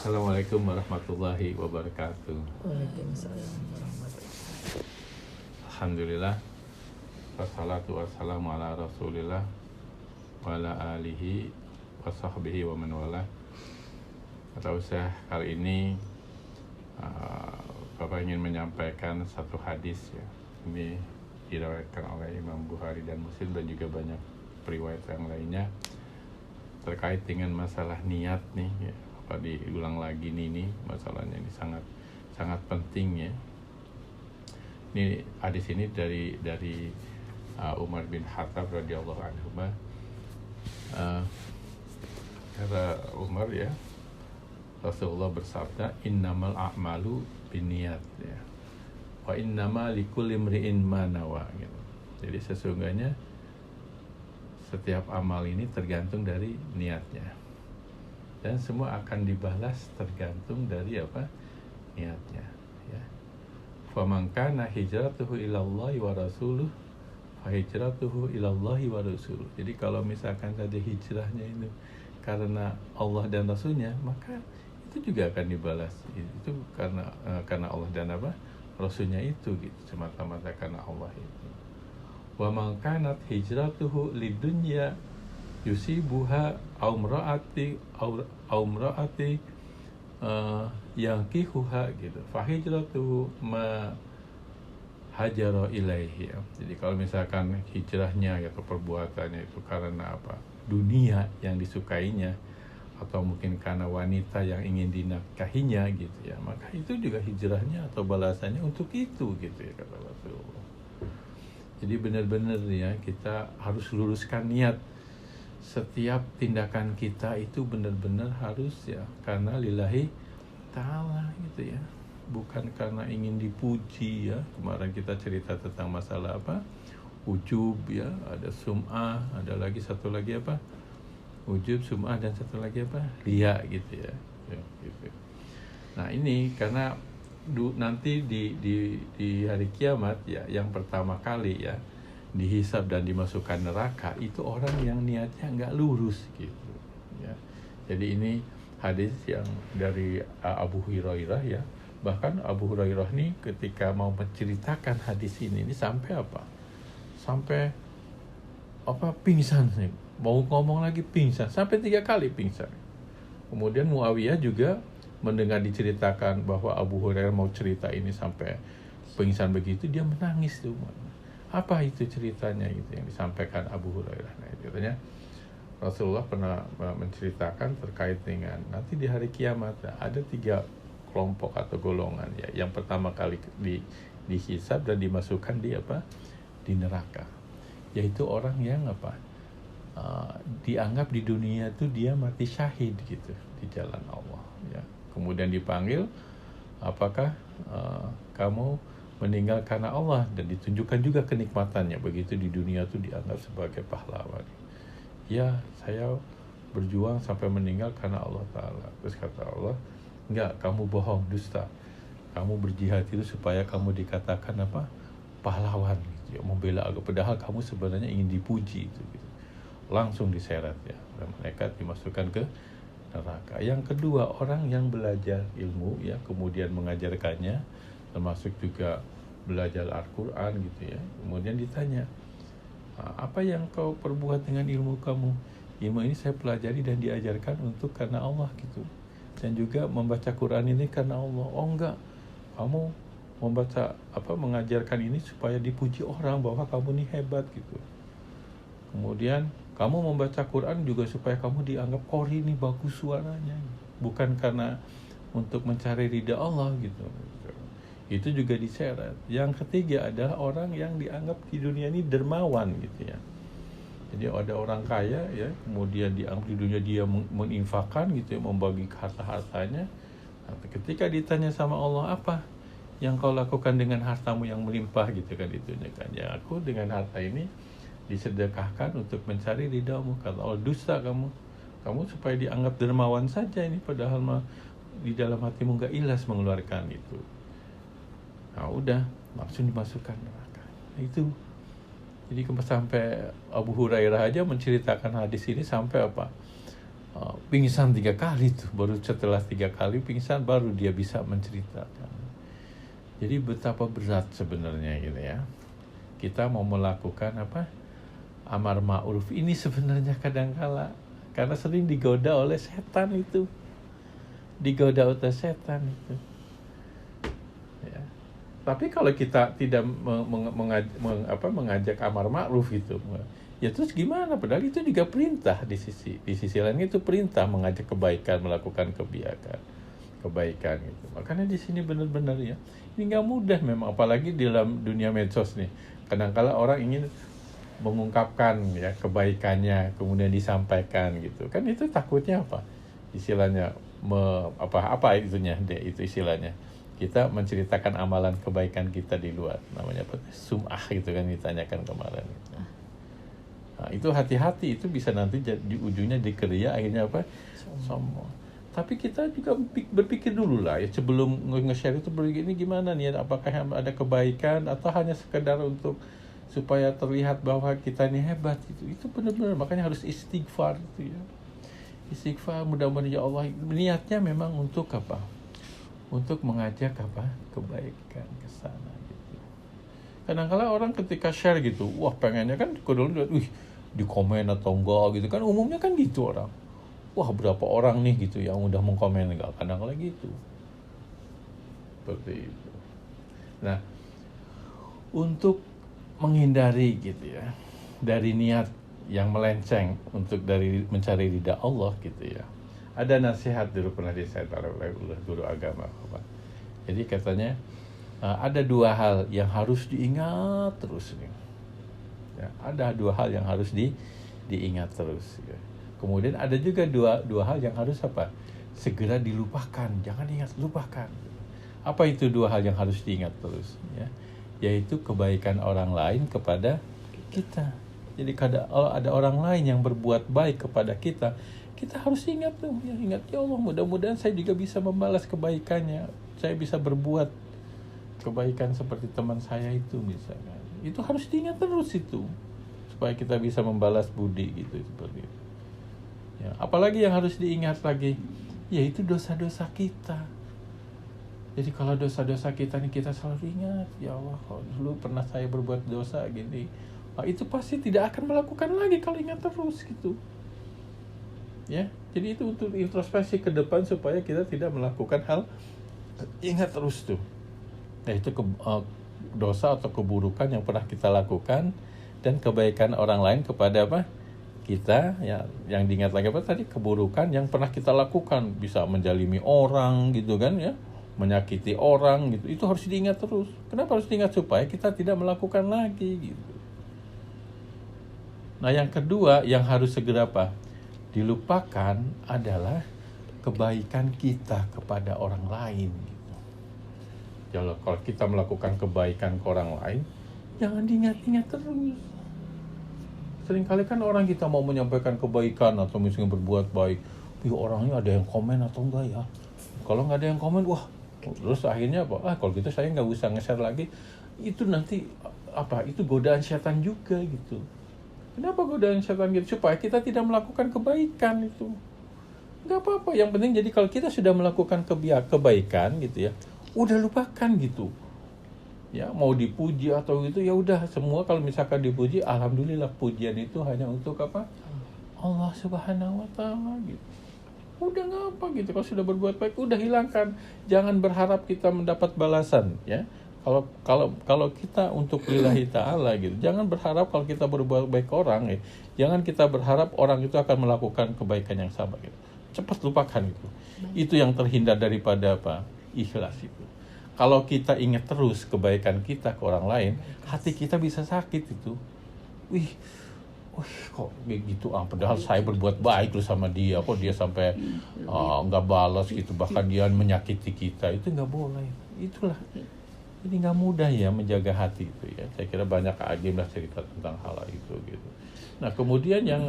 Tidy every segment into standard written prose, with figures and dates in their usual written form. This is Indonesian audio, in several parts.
Assalamualaikum warahmatullahi wabarakatuh. Waalaikumsalam warahmatullahi wabarakatuh. Alhamdulillah, wassalatu wassalamu ala rasulillah wa ala alihi wa sahbihi wa man wala. Kata Ustaz, kali ini Bapak ingin menyampaikan satu hadis ya. Ini diriwayatkan oleh Imam Bukhari dan Muslim dan juga banyak periwayat yang lainnya terkait dengan masalah niat nih ya. Bapak diulang lagi nih masalahnya ini sangat penting ya. Ini hadis ini dari Umar bin Khattab radhiyallahu anhu. Kata Umar ya, Rasulullah bersabda, innamal a'malu binniyat ya. Wa innama likulli imri'in ma nawa gitu. Jadi sesungguhnya setiap amal ini tergantung dari niatnya. Dan semua akan dibalas tergantung dari apa? Niatnya ya. Faman kana hijratuhu ilallahi wa rasuluh fa hijratuhu ilallahi wa rasuluh. Jadi kalau misalkan tadi hijrahnya itu karena Allah dan Rasulnya, maka itu juga akan dibalas. Itu karena Allah dan apa? Rasulnya itu gitu, semata-mata karena Allah itu. Wa man kanat hijratuhu lidunya yusibuha aw imraati yankihuha gitu. Fa hijratuhu ma hajara ilaihi. Jadi kalau misalkan hijrahnya atau perbuatannya itu karena apa? Dunia yang disukainya atau mungkin karena wanita yang ingin dinikahinya gitu ya, maka itu juga hijrahnya atau balasannya untuk itu gitu ya kata Rasulullah. Jadi benar-benar ya kita harus luruskan niat. Setiap tindakan kita itu benar-benar harus ya karena lillahi ta'ala gitu ya, bukan karena ingin dipuji ya. Kemarin kita cerita tentang masalah apa, ujub ya, ada sum'ah, ada lagi satu lagi apa, ujub, sum'ah, dan satu lagi apa, riya gitu ya, gitu. Nah ini karena nanti di hari kiamat ya, yang pertama kali ya dihisab dan dimasukkan neraka itu orang yang niatnya nggak lurus gitu ya. Jadi ini hadis yang dari Abu Hurairah ya. Bahkan Abu Hurairah nih ketika mau menceritakan hadis ini sampai apa? Sampai apa, pingsan nih. Mau ngomong lagi pingsan, sampai 3 kali pingsan. Kemudian Muawiyah juga mendengar diceritakan bahwa Abu Hurairah mau cerita ini sampai pingsan begitu, dia menangis tuh. Apa itu ceritanya itu yang disampaikan Abu Hurairah? Nah, katanya Rasulullah pernah menceritakan terkait dengan nanti di hari kiamat ada 3 kelompok atau golongan ya. Yang pertama kali dihisab dan dimasukkan di apa? Di neraka. Yaitu orang yang apa? Dianggap di dunia itu dia mati syahid gitu di jalan Allah ya. Kemudian dipanggil, apakah kamu meninggal karena Allah, dan ditunjukkan juga kenikmatannya. Begitu di dunia itu dianggap sebagai pahlawan. Ya, saya berjuang sampai meninggal karena Allah Ta'ala. Terus kata Allah, enggak, kamu bohong, dusta. Kamu berjihad itu supaya kamu dikatakan apa? Pahlawan gitu ya, membela agama. Padahal kamu sebenarnya ingin dipuji itu gitu. Langsung diseret ya, dan mereka dimasukkan ke neraka. Yang kedua, orang yang belajar ilmu ya, kemudian mengajarkannya, termasuk juga belajar Al-Quran gitu ya. Kemudian ditanya, apa yang kau perbuat dengan ilmu kamu? Ilmu ini saya pelajari dan diajarkan untuk karena Allah gitu. Dan juga membaca Quran ini karena Allah. Oh enggak, kamu membaca apa, mengajarkan ini supaya dipuji orang bahwa kamu ini hebat gitu. Kemudian kamu membaca Quran juga supaya kamu dianggap qori ini bagus suaranya, bukan karena untuk mencari ridha Allah gitu. Itu juga diseret. Yang ketiga adalah orang yang dianggap di dunia ini dermawan gitu ya. Jadi ada orang kaya ya, kemudian dianggap di dunia dia menginfakkan gitu ya, membagi harta-hartanya. Nah, ketika ditanya sama Allah, apa yang kau lakukan dengan hartamu yang melimpah gitu kan, ditunjukkan ya, aku dengan harta ini disedekahkan untuk mencari ridhamu. Kata Allah, dusta kamu supaya dianggap dermawan saja ini, padahal di dalam hatimu gak ikhlas mengeluarkan itu. Nah udah, langsung dimasukkan neraka. Itu jadi sampai Abu Hurairah aja menceritakan hadis ini sampai apa? pingsan 3 kali tuh, baru setelah 3 kali pingsan baru dia bisa menceritakan. Jadi betapa berat sebenarnya gitu ya. Kita mau melakukan amar ma'ruf ini sebenarnya kadangkala karena sering digoda oleh setan itu. Digoda oleh setan itu. Ya. Tapi kalau kita tidak mengajak amar ma'ruf gitu, ya terus gimana? Padahal itu juga perintah di sisi lain itu perintah mengajak kebaikan, melakukan kebaikan gitu. Makanya di sini benar-benar ya, ini nggak mudah memang, apalagi di dalam dunia medsos nih. Kadang-kala orang ingin mengungkapkan ya kebaikannya, kemudian disampaikan gitu. Kan itu takutnya apa? Istilahnya apa itunya deh, itu istilahnya. Kita menceritakan amalan kebaikan kita di luar, namanya apa? Sum'ah gitu kan ditanyakan kemarin gitu. Nah, itu hati-hati, itu bisa nanti di ujungnya dikeria akhirnya apa? Sombong. Tapi kita juga berpikir dulu lah ya sebelum nge-share itu begini gimana nih, apakah ada kebaikan atau hanya sekedar untuk supaya terlihat bahwa kita ini hebat itu benar-benar, makanya harus istighfar itu ya. Istighfar, mudah-mudahan ya Allah niatnya memang untuk apa? Untuk mengajak kebaikan ke sana gitu. Kadang-kala orang ketika share gitu, wah pengennya kan kalau lihat, di komen atau enggak gitu kan, umumnya kan gitu orang. Wah berapa orang nih gitu yang udah mengkomen, enggak, kadang-kala gitu. Seperti itu. Nah, untuk menghindari gitu ya dari niat yang melenceng untuk dari mencari ridha Allah gitu ya. Ada nasihat dulu pernah disampaikan oleh guru agama Bapak. Jadi katanya ada 2 hal yang harus diingat terus nih. Ya, ada 2 hal yang harus diingat terus ya. Kemudian ada juga dua hal yang harus segera dilupakan, jangan ingat, lupakan. Apa itu 2 hal yang harus diingat terus ya? Yaitu kebaikan orang lain kepada kita. Jadi kalau ada orang lain yang berbuat baik kepada kita, kita harus ingat tuh, ingat ya Allah, mudah-mudahan saya juga bisa membalas kebaikannya. Saya bisa berbuat kebaikan seperti teman saya itu misalnya. Itu harus diingat terus itu, supaya kita bisa membalas budi gitu seperti itu. Ya, apalagi yang harus diingat lagi, yaitu dosa-dosa kita. Jadi kalau dosa-dosa kita nih kita selalu ingat, ya Allah, kalau dulu pernah saya berbuat dosa gini, itu pasti tidak akan melakukan lagi kalau ingat terus gitu. Ya, jadi itu untuk introspeksi ke depan supaya kita tidak melakukan hal, ingat terus tuh. Yaitu dosa atau keburukan yang pernah kita lakukan dan kebaikan orang lain kepada kita ya, yang diingat lagi tadi keburukan yang pernah kita lakukan, bisa menjalimi orang gitu kan ya, menyakiti orang gitu, itu harus diingat terus. Kenapa harus diingat? Supaya kita tidak melakukan lagi gitu. Nah yang kedua yang harus segera dilupakan adalah kebaikan kita kepada orang lain gitu. Kalau kita melakukan kebaikan ke orang lain, jangan diingat-ingat terus. Seringkali kan orang kita mau menyampaikan kebaikan atau misalnya berbuat baik, orangnya ada yang komen atau enggak ya? Kalau nggak ada yang komen, wah, terus akhirnya kalau gitu saya nggak usah nge-share lagi. Itu nanti itu godaan setan juga gitu. Kenapa godaan setan gitu? Supaya kita tidak melakukan kebaikan itu. Nggak apa-apa, yang penting jadi kalau kita sudah melakukan kebaikan gitu ya, udah lupakan gitu. Ya, mau dipuji atau gitu ya udah, semua kalau misalkan dipuji, alhamdulillah, pujian itu hanya untuk Allah Subhanahu wa taala gitu. Udah nggak apa gitu, kalau sudah berbuat baik udah hilangkan, jangan berharap kita mendapat balasan ya. Kalau kita untuk lillahi ta'ala gitu, jangan berharap kalau kita berbuat baik ke orang ya, jangan kita berharap orang itu akan melakukan kebaikan yang sama gitu. Cepat lupakan itu. Itu yang terhindar daripada ikhlas itu. Kalau kita ingat terus kebaikan kita ke orang lain, hati kita bisa sakit itu. Kok gitu, padahal saya berbuat baik loh sama dia, kok dia sampai nggak balas gitu, bahkan dia menyakiti kita. Itu nggak boleh. Itulah, ini nggak mudah ya menjaga hati itu ya. Saya kira banyak agim lah cerita tentang hal itu gitu. Nah kemudian yang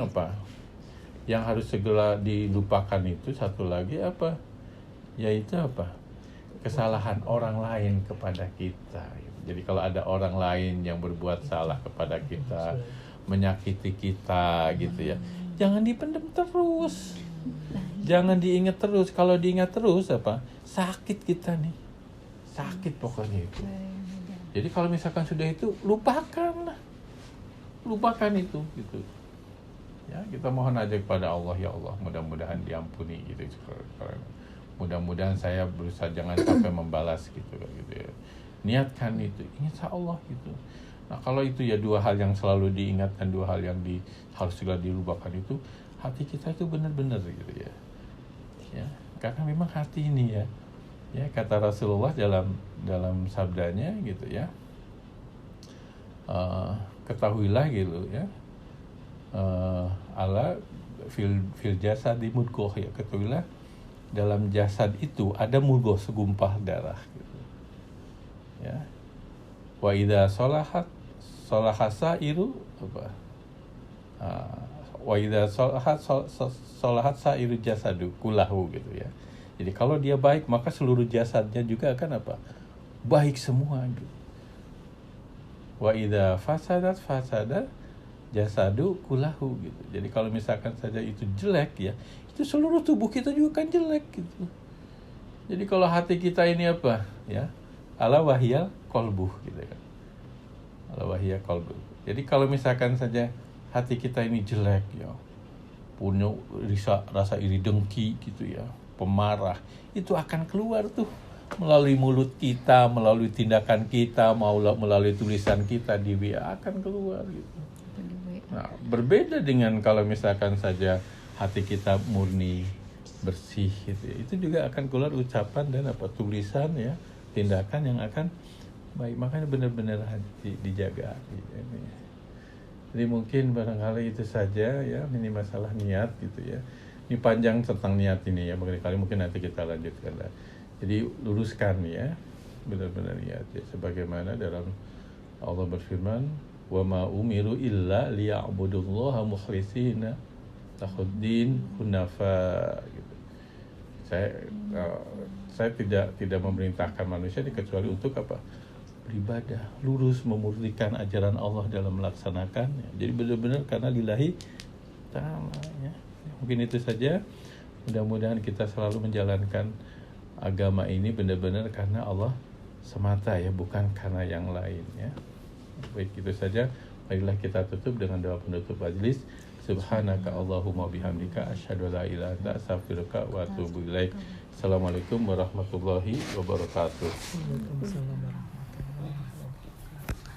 yang harus segera dilupakan itu satu lagi yaitu kesalahan orang lain kepada kita. Jadi kalau ada orang lain yang berbuat salah kepada kita, menyakiti kita gitu ya, jangan dipendam terus, Jangan diingat terus. Kalau diingat terus apa? Sakit kita nih. Sakit pokoknya itu. Jadi kalau misalkan sudah itu, lupakanlah. Lupakan itu gitu. Ya, kita mohon aja kepada Allah, ya Allah, mudah-mudahan diampuni gitu. Mudah-mudahan saya berusaha jangan sampai membalas gitu ya. Niatkan itu, insya Allah gitu. Nah, kalau itu ya dua hal yang selalu diingatkan, dua hal yang harus segera dilupakan itu, hati kita itu benar-benar gitu ya. Ya, karena memang hati ini ya kata Rasulullah dalam sabdanya gitu ya, ketahuilah gitu ya, ala fil jasad di mudghah ya, ketahuilah dalam jasad itu ada mudghah, segumpah darah gitu ya. Wa idza salahat sairu apa, wa idza salahat sairu jasadu kulahu gitu ya. Jadi kalau dia baik, maka seluruh jasadnya juga akan apa? Baik semua gitu. Wa idza fasada jasadu kulahu gitu. Jadi kalau misalkan saja itu jelek ya, itu seluruh tubuh kita juga kan jelek gitu. Jadi kalau hati kita ini apa? Ya, ala wahyal qalbu gitu kan. Ala wahyal qalbu. Jadi kalau misalkan saja hati kita ini jelek ya, punya rasa iri dengki gitu ya, pemarah, itu akan keluar tuh melalui mulut kita, melalui tindakan kita, melalui tulisan kita di WA akan keluar gitu. Nah, berbeda dengan kalau misalkan saja hati kita murni, bersih gitu ya. Itu juga akan keluar ucapan dan tulisan ya, tindakan yang akan baik. Makanya benar-benar hati dijaga gitu ya. Jadi mungkin barangkali itu saja ya, ini masalah niat gitu ya. Ini panjang tentang niat ini ya, barangkali mungkin nanti kita lanjutkan lah. Jadi luruskan ya, benar-benar niat ya, sebagaimana dalam Allah berfirman, wa ma umiru illa liya'budullaha mukhlishina lahuddin hunafa gitu. Saya tidak memerintahkan manusia kecuali untuk apa? Beribadah, lurus memurnikan ajaran Allah dalam melaksanakannya. Jadi benar-benar karena lillahi ta'ala ya. Mungkin itu saja. Mudah-mudahan kita selalu menjalankan agama ini benar-benar karena Allah semata ya, bukan karena yang lain ya. Baik, itu saja. Marilah kita tutup dengan doa penutup majelis. Subhanaka Allahumma bihamdika asyhadu an la ilaha illa anta astaghfiruka wa atubu ilaik. Assalamualaikum warahmatullahi wabarakatuh. Waalaikumsalam warahmatullahi wabarakatuh.